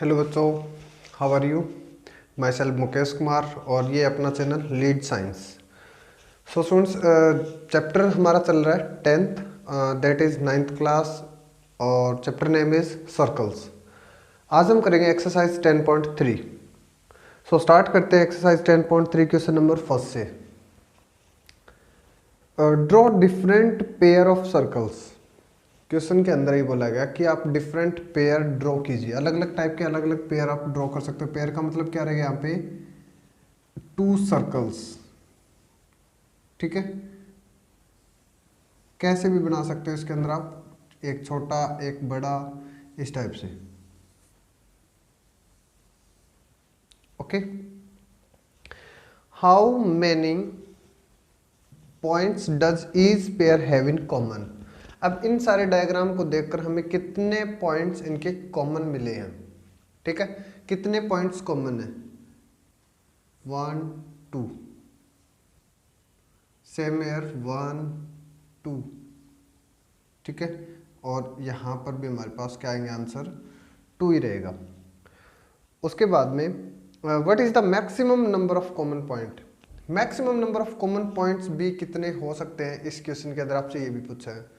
Hello बच्चों, how are you. Myself Mukesh Kumar और ये अपना channel lead science. So students, chapter हमारा चल रहा है 10th, that is 9th class, और चैप्टर नेम इज़ सर्कल्स। आज हम करेंगे एक्सरसाइज 10.3। सो स्टार्ट करते हैं एक्सरसाइज 10.3 क्वेश्चन नंबर फर्स्ट से। Draw different pair of circles. Question के अंदर ही बोला गया कि आप डिफरेंट पेयर ड्रॉ कीजिए, अलग अलग टाइप के अलग अलग पेयर आप ड्रॉ कर सकते हो। पेयर का मतलब क्या रहेगा यहाँ पे, टू सर्कल्स। ठीक है, कैसे भी बना सकते हो इसके अंदर आप, एक छोटा एक बड़ा, इस टाइप से। Okay, how many points does each pair have in common. अब इन सारे डायग्राम को देखकर हमें कितने पॉइंट्स इनके कॉमन मिले हैं। ठीक है, कितने पॉइंट्स कॉमन है, 1 2, सेम एयर 1 2। ठीक है, और यहाँ पर भी हमारे पास क्या आएंगे, आंसर 2 ही रहेगा। उसके बाद में what is the maximum number of common point. Maximum number of common points भी कितने हो सकते हैं, इस क्वेश्चन के अंदर आपसे ये भी पूछा है।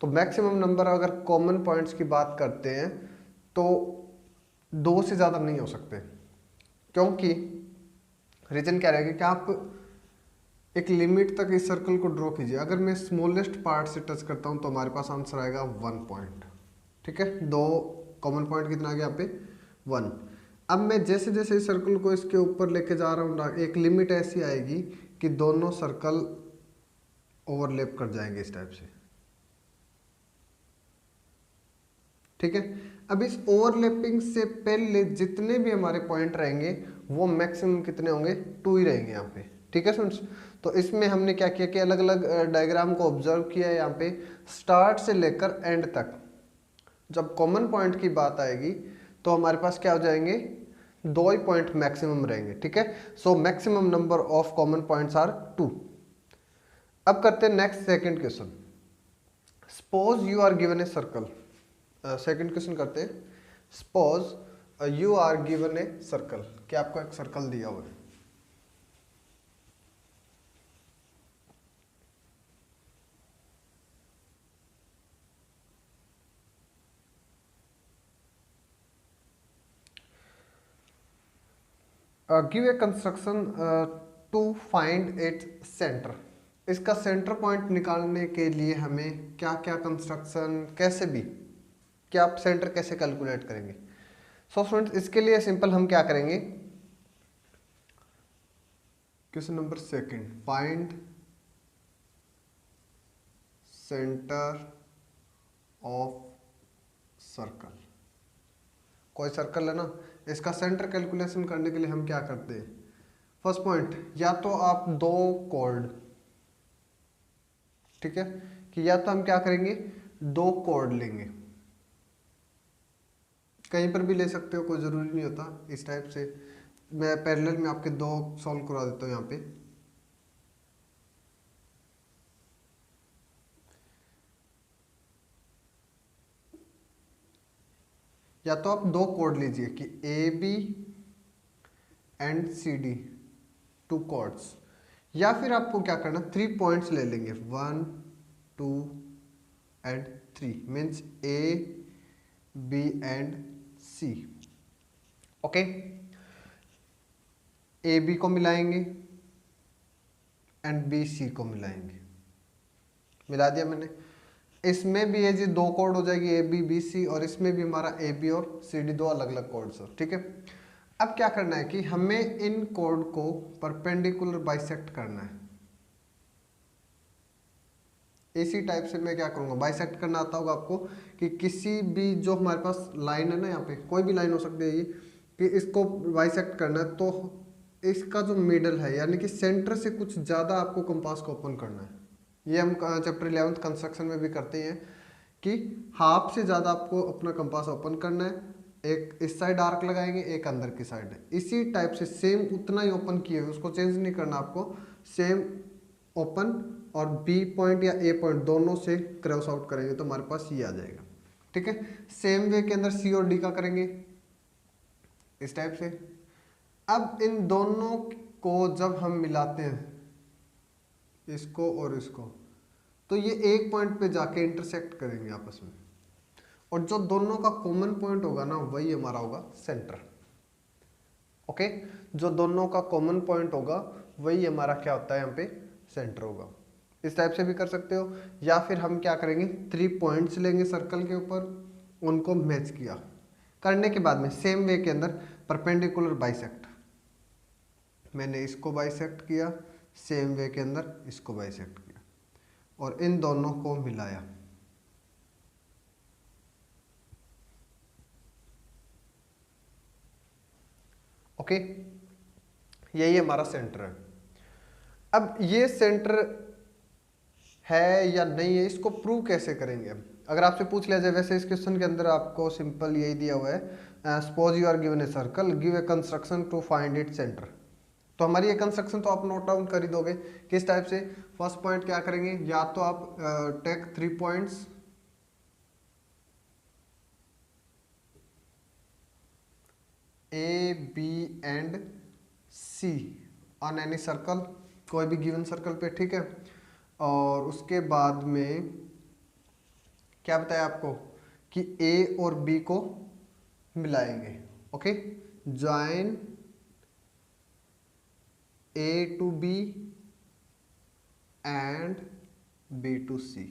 तो मैक्सिमम नंबर अगर कॉमन पॉइंट्स की बात करते हैं तो 2 से ज़्यादा नहीं हो सकते, क्योंकि रीजन क्या रहेगा कि आप एक लिमिट तक इस सर्कल को ड्रॉ कीजिए। अगर मैं स्मॉलेस्ट पार्ट से टच करता हूं तो हमारे पास आंसर आएगा 1 पॉइंट। ठीक है, 2 कॉमन पॉइंट कितना आ गया यहाँ पे, 1। अब मैं जैसे जैसे इस सर्कल को इसके ऊपर लेके जा रहा हूँ, एक लिमिट ऐसी आएगी कि दोनों सर्कल ओवरलैप कर जाएंगे इस टाइप से। ठीक है, अब इस ओवरलैपिंग से पहले जितने भी हमारे पॉइंट रहेंगे वो मैक्सिमम कितने होंगे, 2 ही रहेंगे यहाँ पे। ठीक है स्टूडेंट्स, तो इसमें हमने क्या किया कि अलग अलग डायग्राम को ऑब्जर्व किया है। यहाँ पे स्टार्ट से लेकर एंड तक जब कॉमन पॉइंट की बात आएगी तो हमारे पास क्या हो जाएंगे, 2 ही पॉइंट मैक्सिमम रहेंगे। ठीक है, so maximum number of common points are 2। अब करते हैं next second question. Suppose you are given a circle. Second question करते हैं। Suppose you are given a circle, कि आपको एक सर्कल दिया हुआ है। Give a construction to find its centre. इसका सेंटर पॉइंट निकालने के लिए हमें क्या क्या कंस्ट्रक्शन, कैसे भी, क्या आप सेंटर कैसे कैलकुलेट करेंगे। सो स्टूडेंट्स, इसके लिए सिंपल हम क्या करेंगे, question number second, find centre of circle. कोई सर्कल है ना, इसका सेंटर कैलकुलेशन करने के लिए हम क्या करते हैं, फर्स्ट पॉइंट, या तो आप 2 कॉर्ड, ठीक है, कि या तो हम क्या करेंगे 2 कॉर्ड लेंगे, कहीं पर भी ले सकते हो, कोई ज़रूरी नहीं होता। इस टाइप से मैं पैरेलल में आपके 2 सॉल्व करा देता हूँ यहाँ पे। या तो आप 2 कॉर्ड लीजिए कि A B and C D, 2 chords, या फिर आपको क्या करना, 3 पॉइंट्स ले लेंगे, 1 2 and 3, means A B and C. Okay, A B को मिलाएंगे एंड बी सी को मिलाएंगे, मिला दिया मैंने। इसमें भी ये जी 2 कोड हो जाएगी, ए बी बी सी, और इसमें भी हमारा ए बी और सी डी 2 अलग अलग कोड्स हो। ठीक है, अब क्या करना है कि हमें इन कोड को परपेंडिकुलर बाइसेक्ट करना है। इसी टाइप से मैं क्या करूंगा, बाइसेक्ट करना आता होगा आपको, कि किसी भी जो हमारे पास लाइन है ना, यहाँ पे कोई भी लाइन हो सकती है ये, कि इसको बाइसेक्ट करना है तो इसका जो मिडल है, यानी कि सेंटर से कुछ ज़्यादा आपको कंपास को ओपन करना है। ये हम चैप्टर 11th कंस्ट्रक्शन में भी करते हैं कि हाफ से ज़्यादा आपको अपना कंपास ओपन करना है, एक इस साइड आर्क लगाएंगे, एक अंदर की साइड है। इसी टाइप से सेम उतना ही ओपन किए हुए, उसको चेंज नहीं करना आपको, सेम ओपन, और बी पॉइंट या ए पॉइंट दोनों से क्रॉस आउट करेंगे तो हमारे पास ये आ जाएगा। ठीक है, सेम वे के अंदर सी और डी का करेंगे। इस टाइप से। अब इन दोनों को जब हम मिलाते हैं, इसको और इसको, तो ये एक पॉइंट पे जाके इंटरसेक्ट करेंगे आपस में, और जो दोनों का कॉमन पॉइंट होगा ना वही हमारा होगा सेंटर। ओके, जो दोनों का कॉमन पॉइंट होगा वही हमारा क्या होता है यहाँ पे सेंटर होगा। इस टाइप से भी कर सकते हो, या फिर हम क्या करेंगे 3 पॉइंट्स लेंगे सर्कल के ऊपर, उनको मैच किया, करने के बाद में सेम वे के अंदर परपेंडिकुलर बाइसेक्ट, मैंने इसको बाइसेक्ट किया, सेम वे के अंदर इसको बाइसेक्ट किया और इन दोनों को मिलाया। ओके, यही हमारा सेंटर है। अब ये सेंटर है या नहीं है, इसको प्रूव कैसे करेंगे हम? अगर आपसे पूछ लिया जाए, वैसे इस क्वेश्चन के अंदर आपको सिंपल यही दिया हुआ है, suppose you are given a circle, give a construction to find it centre. तो हमारी ये कंस्ट्रक्शन तो आप नोट डाउन कर ही दोगे। किस टाइप से? फर्स्ट पॉइंट क्या करेंगे, या तो आप take 3 points A B and C on any circle, कोई भी गिवन सर्कल पे, ठीक है। और उसके बाद में क्या बताया आपको कि ए और बी को मिलाएंगे। Okay, join A to B and B to C.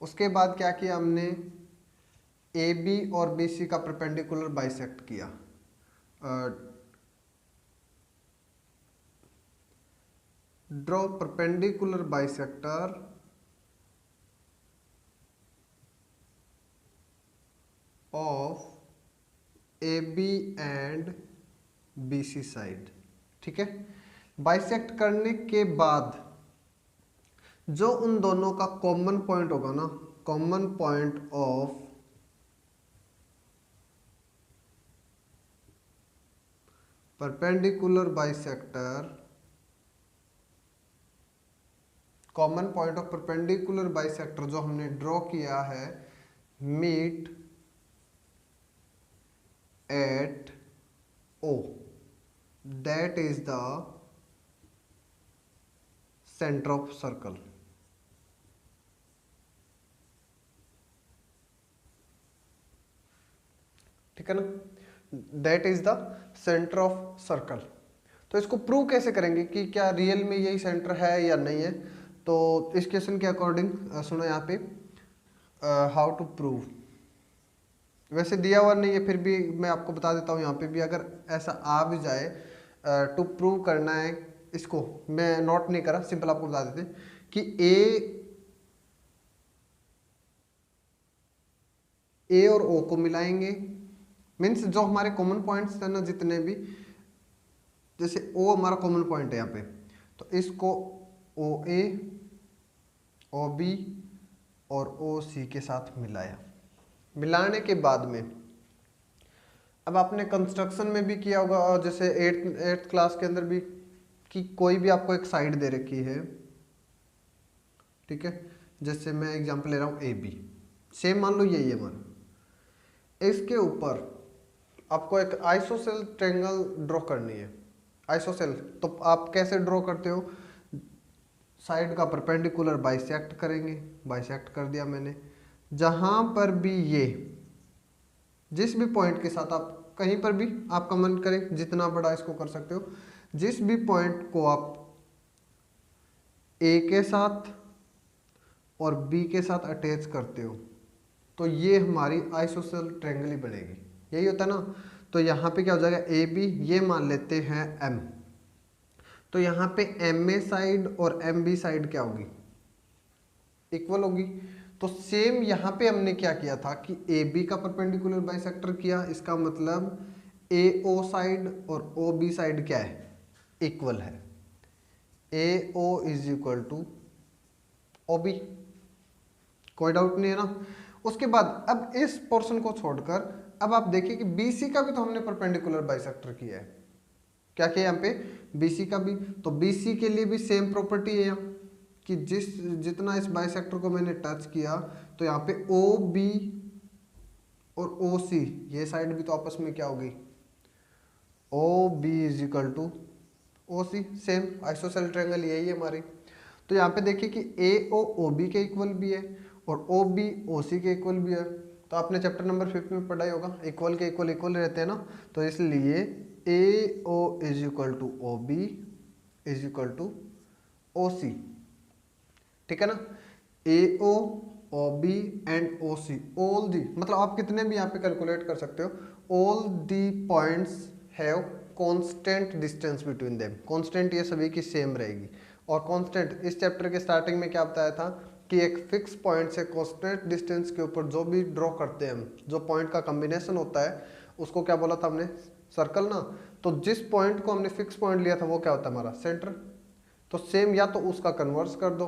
उसके बाद क्या किया हमने, ए बी और बी सी का परपेंडिकुलर बाइसेक्ट किया। Draw perpendicular bisector of A B and B C side, ठीक है। बाइसेक्ट करने के बाद जो उन दोनों का कॉमन पॉइंट होगा ना, common point of perpendicular bisector, common point of perpendicular bisector जो हमने ड्रॉ किया है, meet at O, that is the center of circle। ठीक है ना, that is the center of circle। तो इसको प्रूव कैसे करेंगे कि क्या रियल में यही सेंटर है या नहीं है? तो इस क्वेश्चन के अकॉर्डिंग सुनो यहाँ पे, हाउ टू प्रूव। वैसे दिया हुआ नहीं है, फिर भी मैं आपको बता देता हूँ यहाँ पे भी, अगर ऐसा आ भी जाए टू प्रूव करना है इसको, मैं नोट नहीं करा, सिंपल आपको बता देते कि ए और ओ को मिलाएंगे, मीन्स जो हमारे कॉमन पॉइंट्स थे ना जितने भी, जैसे ओ हमारा कॉमन पॉइंट है यहाँ पे, तो इसको ओ ए, ओ बी और ओ सी के साथ मिलाया। मिलाने के बाद में अब आपने कंस्ट्रक्शन में भी किया होगा, और जैसे एट्थ क्लास के अंदर भी, कि कोई भी आपको एक साइड दे रखी है, ठीक है। जैसे मैं एग्जांपल ले रहा हूँ ए बी, सेम मान लो यही है मान, इसके ऊपर आपको एक आइसोसेल ट्रायंगल ड्रॉ करनी है। आइसोसेल तो आप कैसे ड्रॉ करते हो, साइड का परपेंडिकुलर बाइसेक्ट करेंगे, बाइसेक्ट कर दिया मैंने। जहां पर भी ये, जिस भी पॉइंट के साथ आप कहीं पर भी आपका मन करे जितना बड़ा इसको कर सकते हो, जिस भी पॉइंट को आप ए के साथ और बी के साथ अटैच करते हो, तो ये हमारी आइसोसेल ट्रायंगल ही बनेगी। यही होता है ना। तो यहाँ पे क्या हो जाएगा, ए बी, ये मान लेते हैं एम, तो यहाँ पे एम ए साइड और एम बी साइड क्या होगी, इक्वल होगी। तो सेम यहाँ पे हमने क्या किया था कि ए बी का परपेंडिकुलर बाइसेक्टर किया, इसका मतलब ए ओ साइड और ओ बी साइड क्या है, इक्वल है। A O is equal to O B, कोई डाउट नहीं है ना। उसके बाद अब इस पोर्शन को छोड़कर अब आप देखिए कि बी सी का भी तो हमने परपेंडिकुलर बाइसेक्टर किया है। क्या किया यहाँ पे, बी सी का भी, तो बी सी के लिए भी सेम प्रॉपर्टी है यहाँ कि जितना इस बाइसेक्टर को मैंने टच किया, तो यहाँ पे ओ बी और ओ सी, ये साइड भी तो आपस में क्या होगी, O B is equal to O C, same isosceles triangle यही है हमारी। तो यहाँ पे देखिए कि ए ओ बी के इक्वल भी है और ओ बी ओ सी के इक्वल भी है। तो आपने चैप्टर नंबर 5 में पढ़ा ही होगा, इक्वल के इक्वल इक्वल रहते हैं ना, तो इसलिए A O is equal to O B is equal to O C, ठीक है ना। A O O B and O C, all the, मतलब आप कितने भी यहाँ पे कैलकुलेट कर सकते हो, all the points have constant distance between them, constant ये सभी की सेम रहेगी। और कांस्टेंट इस चैप्टर के स्टार्टिंग में क्या बताया था कि एक फिक्स पॉइंट से कांस्टेंट डिस्टेंस के ऊपर जो भी ड्रॉ करते हैं हम, जो पॉइंट का कॉम्बिनेशन होता है उसको क्या बोला था हमने, सर्कल ना। तो जिस पॉइंट को हमने फिक्स पॉइंट लिया था वो क्या होता है हमारा, सेंटर। तो सेम या तो उसका कन्वर्स कर दो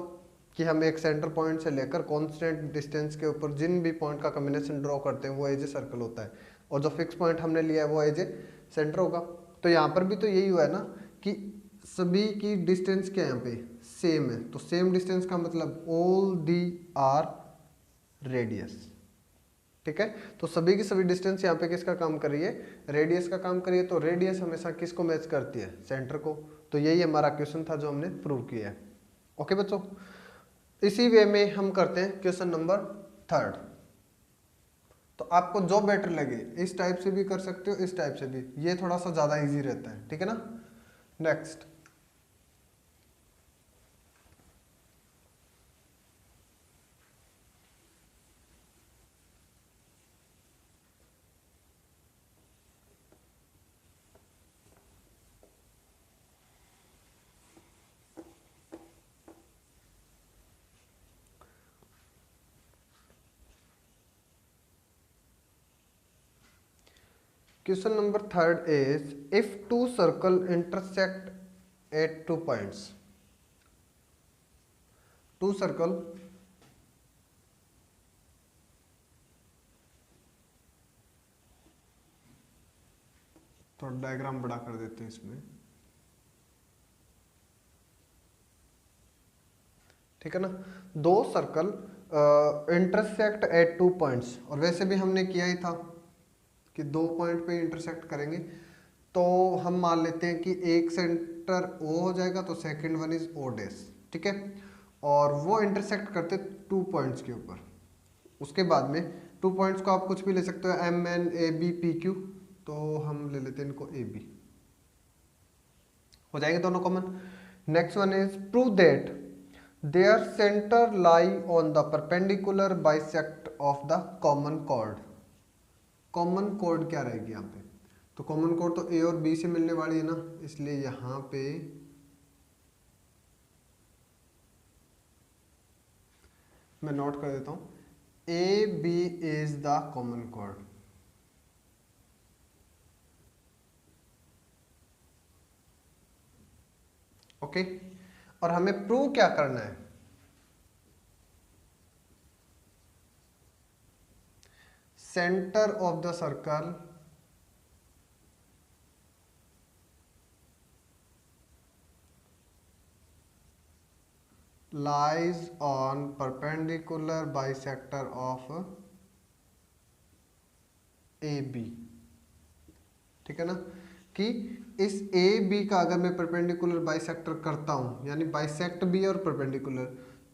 कि हम एक सेंटर पॉइंट से लेकर कांस्टेंट डिस्टेंस के ऊपर जिन भी पॉइंट का कॉम्बिनेशन ड्रॉ करते हैं वो एज ए सर्कल होता है, और जो फिक्स पॉइंट हमने लिया है वो एज ए सेंटर होगा। तो यहाँ पर भी तो यही हुआ है ना कि सभी की डिस्टेंस क्या है यहाँ पे सेम है, तो सेम डिस्टेंस का मतलब ऑल दी आर रेडियस, ठीक है। तो सभी की सभी डिस्टेंस यहाँ पे किसका काम कर रही है, रेडियस का काम कर रही है। तो रेडियस हमेशा किसको मैच करती है, सेंटर को। तो यही हमारा क्वेश्चन था जो हमने प्रूव किया है। ओके बच्चों, इसी वे में हम करते हैं क्वेश्चन नंबर 3। तो आपको जो बेटर लगे इस टाइप से भी कर सकते हो, इस टाइप से भी, ये थोड़ा सा ज्यादा इजी रहता है, ठीक है ना। Next, question number 3 is if two circle intersect at 2 points, two circle थोड़ा डायग्राम बड़ा कर देते हैं इसमें, ठीक है ना। दो सर्कल इंटरसेक्ट एट 2 पॉइंट्स, और वैसे भी हमने किया ही था कि 2 पॉइंट पे इंटरसेक्ट करेंगे। तो हम मान लेते हैं कि एक सेंटर ओ हो जाएगा, तो second one is O dash, ठीक है। और वो इंटरसेक्ट करते 2 पॉइंट्स के ऊपर। उसके बाद में 2 पॉइंट्स को आप कुछ भी ले सकते हो, M N A B P Q, तो हम ले लेते हैं इनको ए बी, हो जाएंगे दोनों common. Next one is prove that their centre lie on the perpendicular bisect of the common chord. Common chord क्या रहेगी यहाँ पे, तो कॉमन कॉर्ड तो ए और बी से मिलने वाली है ना, इसलिए यहाँ पे मैं नोट कर देता हूँ, A B is the common chord. Okay, और हमें प्रूव क्या करना है, centre of the circle lies on perpendicular bisector of AB, ठीक है ना। कि इस ए बी का अगर मैं परपेंडिकुलर बाइसेक्टर करता हूं, यानी बाइसेक्ट बी और परपेंडिकुलर,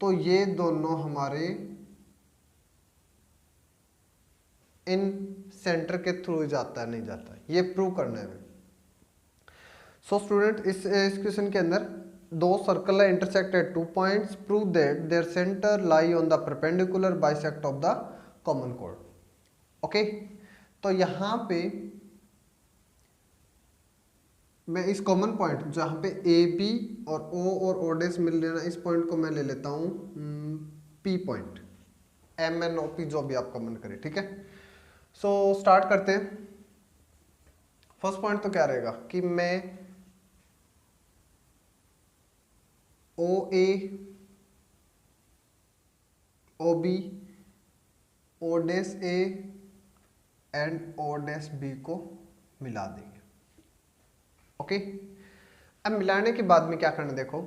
तो ये दोनों हमारे इन सेंटर के थ्रू जाता है नहीं जाता है, ये प्रूव करना है। सो स्टूडेंट, इस क्वेश्चन के अंदर दो सर्कल है intersect at 2 points, prove that their centre lie on the perpendicular bisect of the common chord. Okay, तो यहां पे मैं इस कॉमन पॉइंट जहां पे ए बी और ओ डैश मिल रहे हैं, इस पॉइंट को मैं ले लेता हूं P point, M N O P, जो भी आप कॉमन करें, ठीक है। सो स्टार्ट करते हैं। फर्स्ट पॉइंट तो क्या रहेगा कि मैं O A, O B, O dash A and O dash B को मिला देंगे। ओके, अब मिलाने के बाद में क्या करना, देखो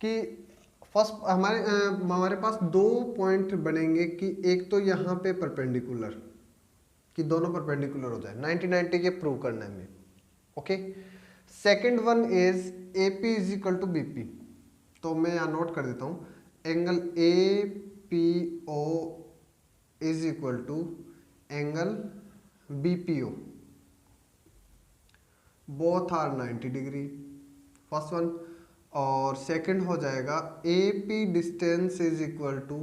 कि फर्स्ट हमारे पास दो पॉइंट बनेंगे कि एक तो यहाँ पे परपेंडिकुलर, कि दोनों परपेंडिकुलर हो जाए, 90-90 के प्रूव करना है हमें। Okay, second one is A P is equal to B P. तो मैं यहाँ नोट कर देता हूँ, angle A P O is equal to angle B P O, both are 90 degree, first one. और सेकंड हो जाएगा A P distance is equal to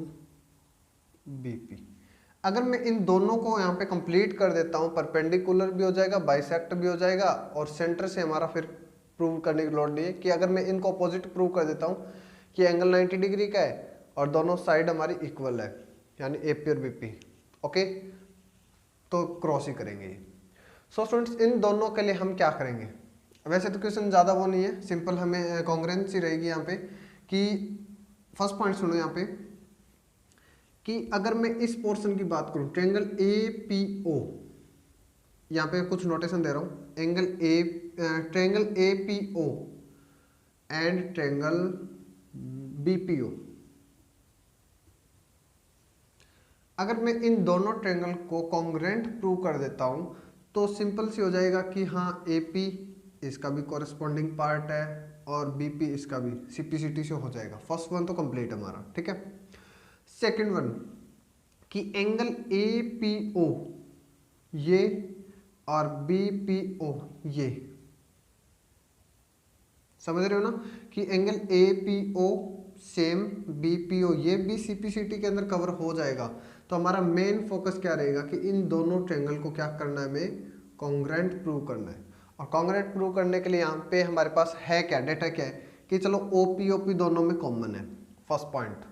B P. अगर मैं इन दोनों को यहाँ पे कंप्लीट कर देता हूँ, परपेंडिकुलर भी हो जाएगा, बाइसेक्ट भी हो जाएगा, और सेंटर से हमारा फिर प्रूव करने की लोड नहीं है कि अगर मैं इनको अपोजिट प्रूव कर देता हूँ कि एंगल 90 डिग्री का है और दोनों साइड हमारी इक्वल है, यानी ए पी और बी पी, ओके, तो क्रॉस ही करेंगे ये। सो स्टूडेंट्स, इन दोनों के लिए हम क्या करेंगे, वैसे तो क्वेश्चन ज़्यादा वो नहीं है, सिंपल हमें कॉन्ग्रुएंसी रहेगी यहाँ पे कि फर्स्ट पॉइंट सुनो यहाँ पे कि अगर मैं इस पोर्शन की बात करूं, ट्रायंगल ए पी ओ, यहाँ पे कुछ नोटेशन दे रहा हूं, triangle A P O and triangle B P O, अगर मैं इन दोनों ट्रायंगल को कॉन्ग्रुएंट प्रूव कर देता हूं तो सिंपल सी हो जाएगा कि हाँ ए पी इसका भी कॉरेस्पॉन्डिंग पार्ट है और बी पी इसका भी, सीपीसीटी से हो जाएगा। फर्स्ट वन तो कंप्लीट हमारा, ठीक है। सेकंड वन कि एंगल ए पी ओ ये और बी पी ओ ये, समझ रहे हो ना कि angle A P O same, B P O ये भी सीपीसीटी के अंदर कवर हो जाएगा। तो हमारा मेन फोकस क्या रहेगा कि इन दोनों ट्रायंगल को क्या करना है, हमें कॉन्ग्रुएंट प्रूव करना है। और कॉन्ग्रुएंट प्रूव करने के लिए यहाँ पे हमारे पास है क्या, डेटा क्या है कि चलो ओ पी दोनों में कॉमन है, फर्स्ट पॉइंट।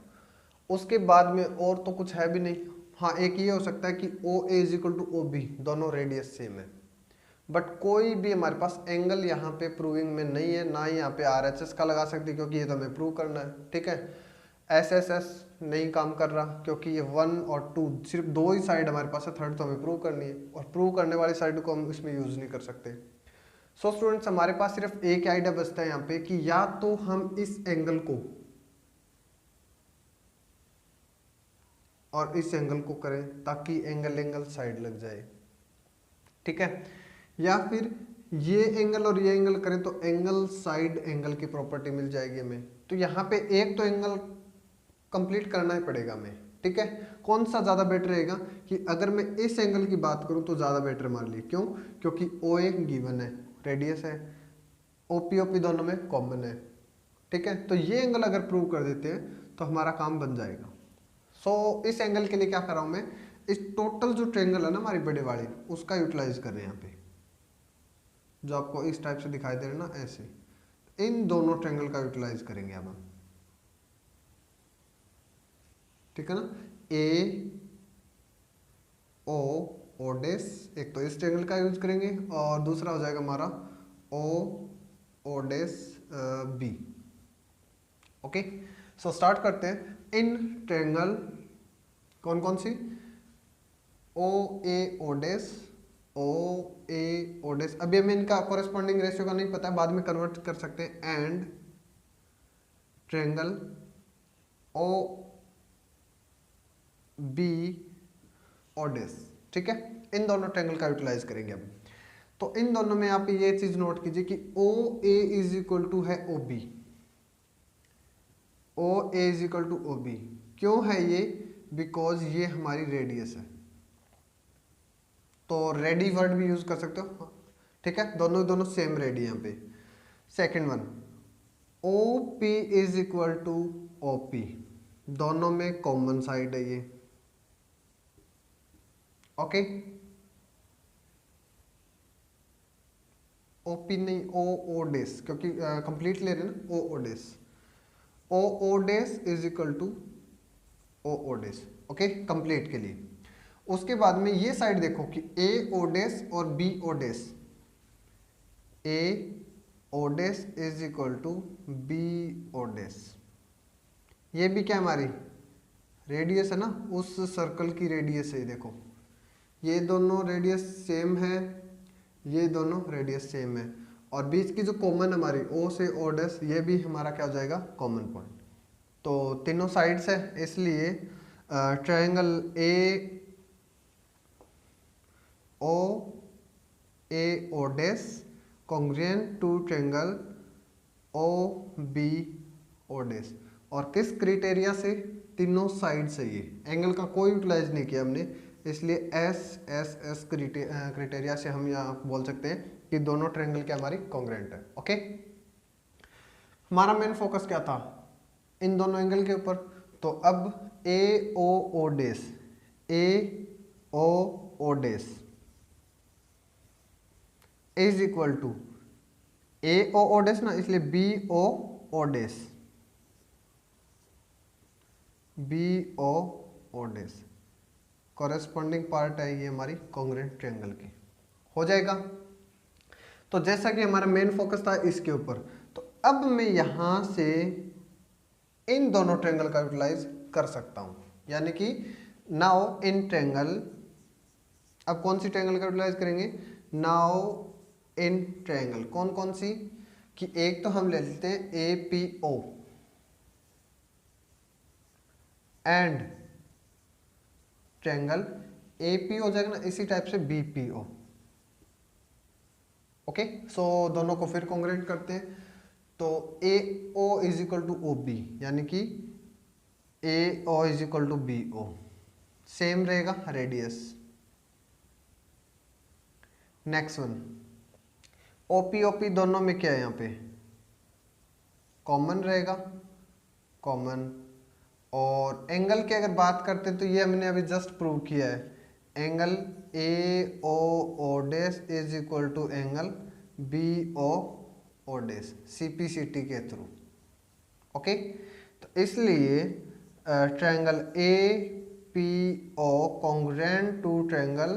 उसके बाद में और तो कुछ है भी नहीं। हाँ, एक ये हो सकता है कि O A is equal to O B, दोनों रेडियस सेम है, बट कोई भी हमारे पास एंगल यहाँ पे प्रूविंग में नहीं है, ना ही यहाँ पे आर एच एस का लगा सकते क्योंकि ये तो हमें प्रूव करना है, ठीक है। एस एस एस नहीं काम कर रहा क्योंकि ये 1 और 2 सिर्फ दो ही साइड हमारे पास है, थर्ड तो हमें प्रूव करनी है और प्रूव करने वाली साइड को हम इसमें यूज नहीं कर सकते। सो स्टूडेंट्स, हमारे पास सिर्फ एक आइडिया बचता है यहाँ पे कि या तो हम इस एंगल को और इस एंगल को करें ताकि एंगल साइड लग जाए, ठीक है, या फिर ये एंगल और ये एंगल करें तो एंगल साइड एंगल की प्रॉपर्टी मिल जाएगी हमें। तो यहाँ पे एक तो एंगल कंप्लीट करना ही पड़ेगा हमें, ठीक है। कौन सा ज़्यादा बेटर रहेगा कि अगर मैं इस एंगल की बात करूं तो ज़्यादा बेटर मान ली, क्यों, क्योंकि ओ ए गिवन है, रेडियस है, ओपी दोनों में कॉमन है, ठीक है। तो ये एंगल अगर प्रूव कर देते हैं तो हमारा काम बन जाएगा। सो इस एंगल के लिए क्या कर रहा हूं मैं, इस टोटल जो ट्रायंगल है ना हमारी बड़े वाली, उसका यूटिलाइज कर रहे हैं यहाँ पे, जो आपको इस टाइप से दिखाई दे रहे हैं ना, ऐसे इन दोनों ट्रायंगल का यूटिलाइज करेंगे अब हम, ठीक है ना। ए ओ ओ डेस, एक तो इस ट्रायंगल का यूज करेंगे और दूसरा हो जाएगा हमारा ओ ओ डेस बी, ओके। सो स्टार्ट करते हैं। इन ट्रायंगल कौन कौन सी, ओ A O dash, O A O डेस, अभी हमें इनका कॉरेस्पॉन्डिंग रेशियो का नहीं पता है, बाद में कन्वर्ट कर सकते हैं, and triangle O B O dash, ठीक है। इन दोनों ट्रायंगल का यूटिलाइज करेंगे अब। तो इन दोनों में आप ये चीज नोट कीजिए कि O A is equal to है O B, O A is equal to O B, क्यों है ये, बिकॉज ये हमारी रेडियस है, तो रेडी वर्ड भी यूज कर सकते हो, ठीक है, दोनों सेम रेडी यहाँ पे। Second one, O P is equal to O P, दोनों में कॉमन साइड है ये, ओके। ओ पी नहीं, ओ ओ डेस, क्योंकि कंप्लीट ले रहे हैं ना, O O dash, O O dash is equal to O O dash, okay, complete के लिए। उसके बाद में ये साइड देखो कि ए ओ डेस और B O dash, A O dash is equal to B O dash, ये भी क्या हमारी रेडियस है ना, उस सर्कल की रेडियस है, देखो ये दोनों रेडियस सेम है, ये दोनों रेडियस सेम है, और बीच की जो कॉमन हमारी ओ से ओ डेस, ये भी हमारा क्या हो जाएगा, कॉमन पॉइंट। तो तीनों साइड्स है, इसलिए triangle A O A O dash congruent to triangle O B O dash. और किस क्राइटेरिया से? तीनों साइड से। ये एंगल का कोई यूटिलाइज नहीं किया हमने, इसलिए एस क्राइटेरिया से हम यहाँ बोल सकते हैं कि दोनों ट्रायंगल क्या हमारी कॉन्ग्रुएंट है। ओके, हमारा मेन फोकस क्या था? इन दोनों एंगल के ऊपर। तो अब A O O dash, A O O dash is equal to A O O dash ना, इसलिए B O O dash, B O O dash corresponding part है ये हमारी कॉन्ग्रुएंट ट्रायंगल की। हो जाएगा। तो जैसा कि हमारा मेन फोकस था इसके ऊपर, तो अब मैं यहां से इन दोनों ट्रायंगल का यूटिलाइज कर सकता हूं। यानी कि नाउ इन ट्रायंगल, अब कौन सी ट्रायंगल का यूटिलाइज करेंगे? नाउ इन ट्रायंगल कौन कौन सी? कि एक तो हम ले लेते हैं A P O and triangle A P हो जाएगा ना, इसी टाइप से B P O. Okay, so दोनों को फिर कॉन्ग्रुएंट करते हैं। तो A O is equal to O B, यानी कि A O is equal to B O, same रहेगा radius. Next one OP OP दोनों में क्या है? यहाँ पे कॉमन रहेगा, कॉमन। और एंगल की अगर बात करते हैं तो ये हमने अभी जस्ट प्रूव किया है, angle A O O dash is equal to angle B O O dash CPCT के थ्रू। ओके, तो इसलिए triangle A P O congruent to triangle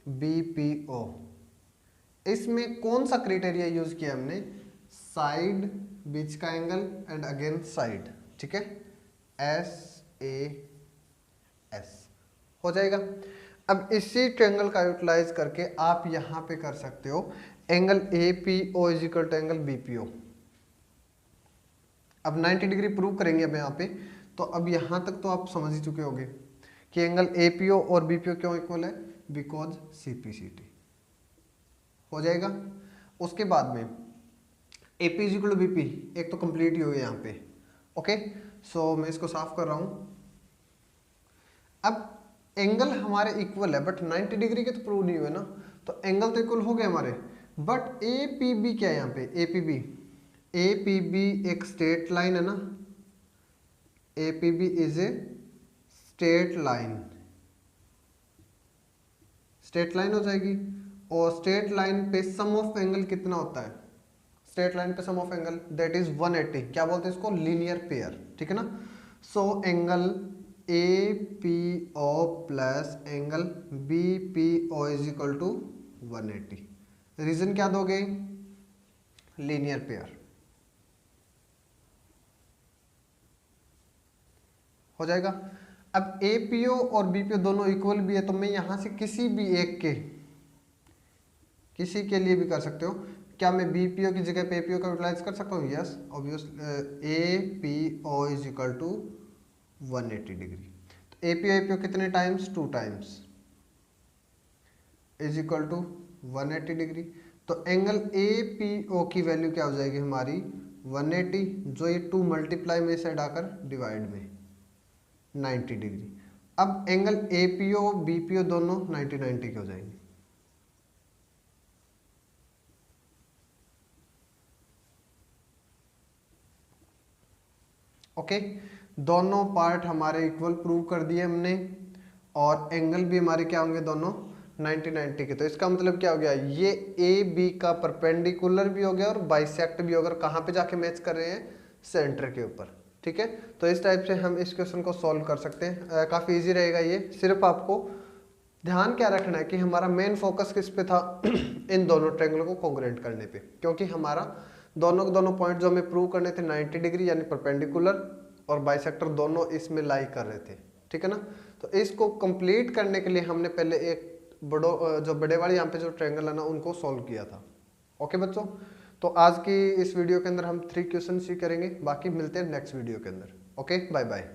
B P O, इसमें कौन सा क्राइटेरिया यूज किया हमने? साइड, बीच का एंगल एंड अगेन साइड। ठीक है, एस ए एस हो जाएगा। अब इसी ट्रायंगल का यूटिलाइज करके आप यहां पे कर सकते हो angle A P O is equal to angle B P O. अब 90 डिग्री प्रूव करेंगे अब यहाँ पे। तो अब यहां तक तो आप समझ ही चुके होंगे कि एंगल ए पी ओ और बी पी ओ क्यों इक्वल है? Because C P C T. हो जाएगा। उसके बाद में A P is equal to B P, एक तो कंप्लीट ही हो गया यहाँ पे। ओके, सो मैं इसको साफ कर रहा हूं। अब एंगल हमारे इक्वल है बट 90 डिग्री के तो प्रूव नहीं हुए ना, तो एंगल तो इक्वल हो गए हमारे, बट ए पी बी क्या है यहाँ पे? A P B, A P B एक स्ट्रेट लाइन है ना, A P B is a straight line, straight line हो जाएगी। और स्ट्रेट लाइन पे सम ऑफ एंगल कितना होता है? स्ट्रेट लाइन पे sum of angle that is 180। क्या बोलते हैं इसको? Linear pair. ठीक है ना। So angle A P O plus angle B P O is equal to 180। Reason क्या दोगे? Linear pair. हो जाएगा। अब ए पी ओ और बी पी ओ दोनों इक्वल भी है, तो मैं यहां से किसी भी एक के, किसी के लिए भी कर सकते हो। क्या मैं बी पी ओ की जगह पे ए पी ओ का यूटिलाइज कर सकता हूँ? Yes obviously. A P O is equal to 180 degree. तो ए पी ओ कितने times? 2 times is equal to 180 degree. तो एंगल ए पी ओ की वैल्यू क्या हो जाएगी हमारी? 180, जो ये 2 मल्टीप्लाई में साइड आकर डिवाइड में 90 डिग्री। अब angle A P O B P O दोनों 90 के हो जाएंगे। ओके, दोनों पार्ट हमारे इक्वल प्रूव कर दिए हमने, और एंगल भी हमारे क्या होंगे? दोनों 90 के। तो इसका मतलब क्या हो गया? ये ए बी का परपेंडिकुलर भी हो गया और बाइसेक्ट भी होगा। कहाँ पे जाके मैच कर रहे हैं? सेंटर के ऊपर। ठीक है, तो इस टाइप से हम इस क्वेश्चन को सॉल्व कर सकते हैं। काफ़ी इजी रहेगा ये। सिर्फ आपको ध्यान क्या रखना है कि हमारा मेन फोकस किस पे था? इन दोनों ट्रायंगल को कॉन्ग्रुएंट करने पे, क्योंकि हमारा दोनों पॉइंट जो हमें प्रूव करने थे 90 डिग्री यानी परपेंडिकुलर और बाइसेक्टर दोनों इसमें लाई कर रहे थे। ठीक है ना। तो इसको कंप्लीट करने के लिए हमने पहले एक जो बड़े वाले यहाँ पे जो ट्रायंगल है ना, उनको सॉल्व किया था। ओके बच्चों, तो आज की इस वीडियो के अंदर हम 3 क्वेश्चन ही करेंगे, बाकी मिलते हैं नेक्स्ट वीडियो के अंदर। Okay, bye bye.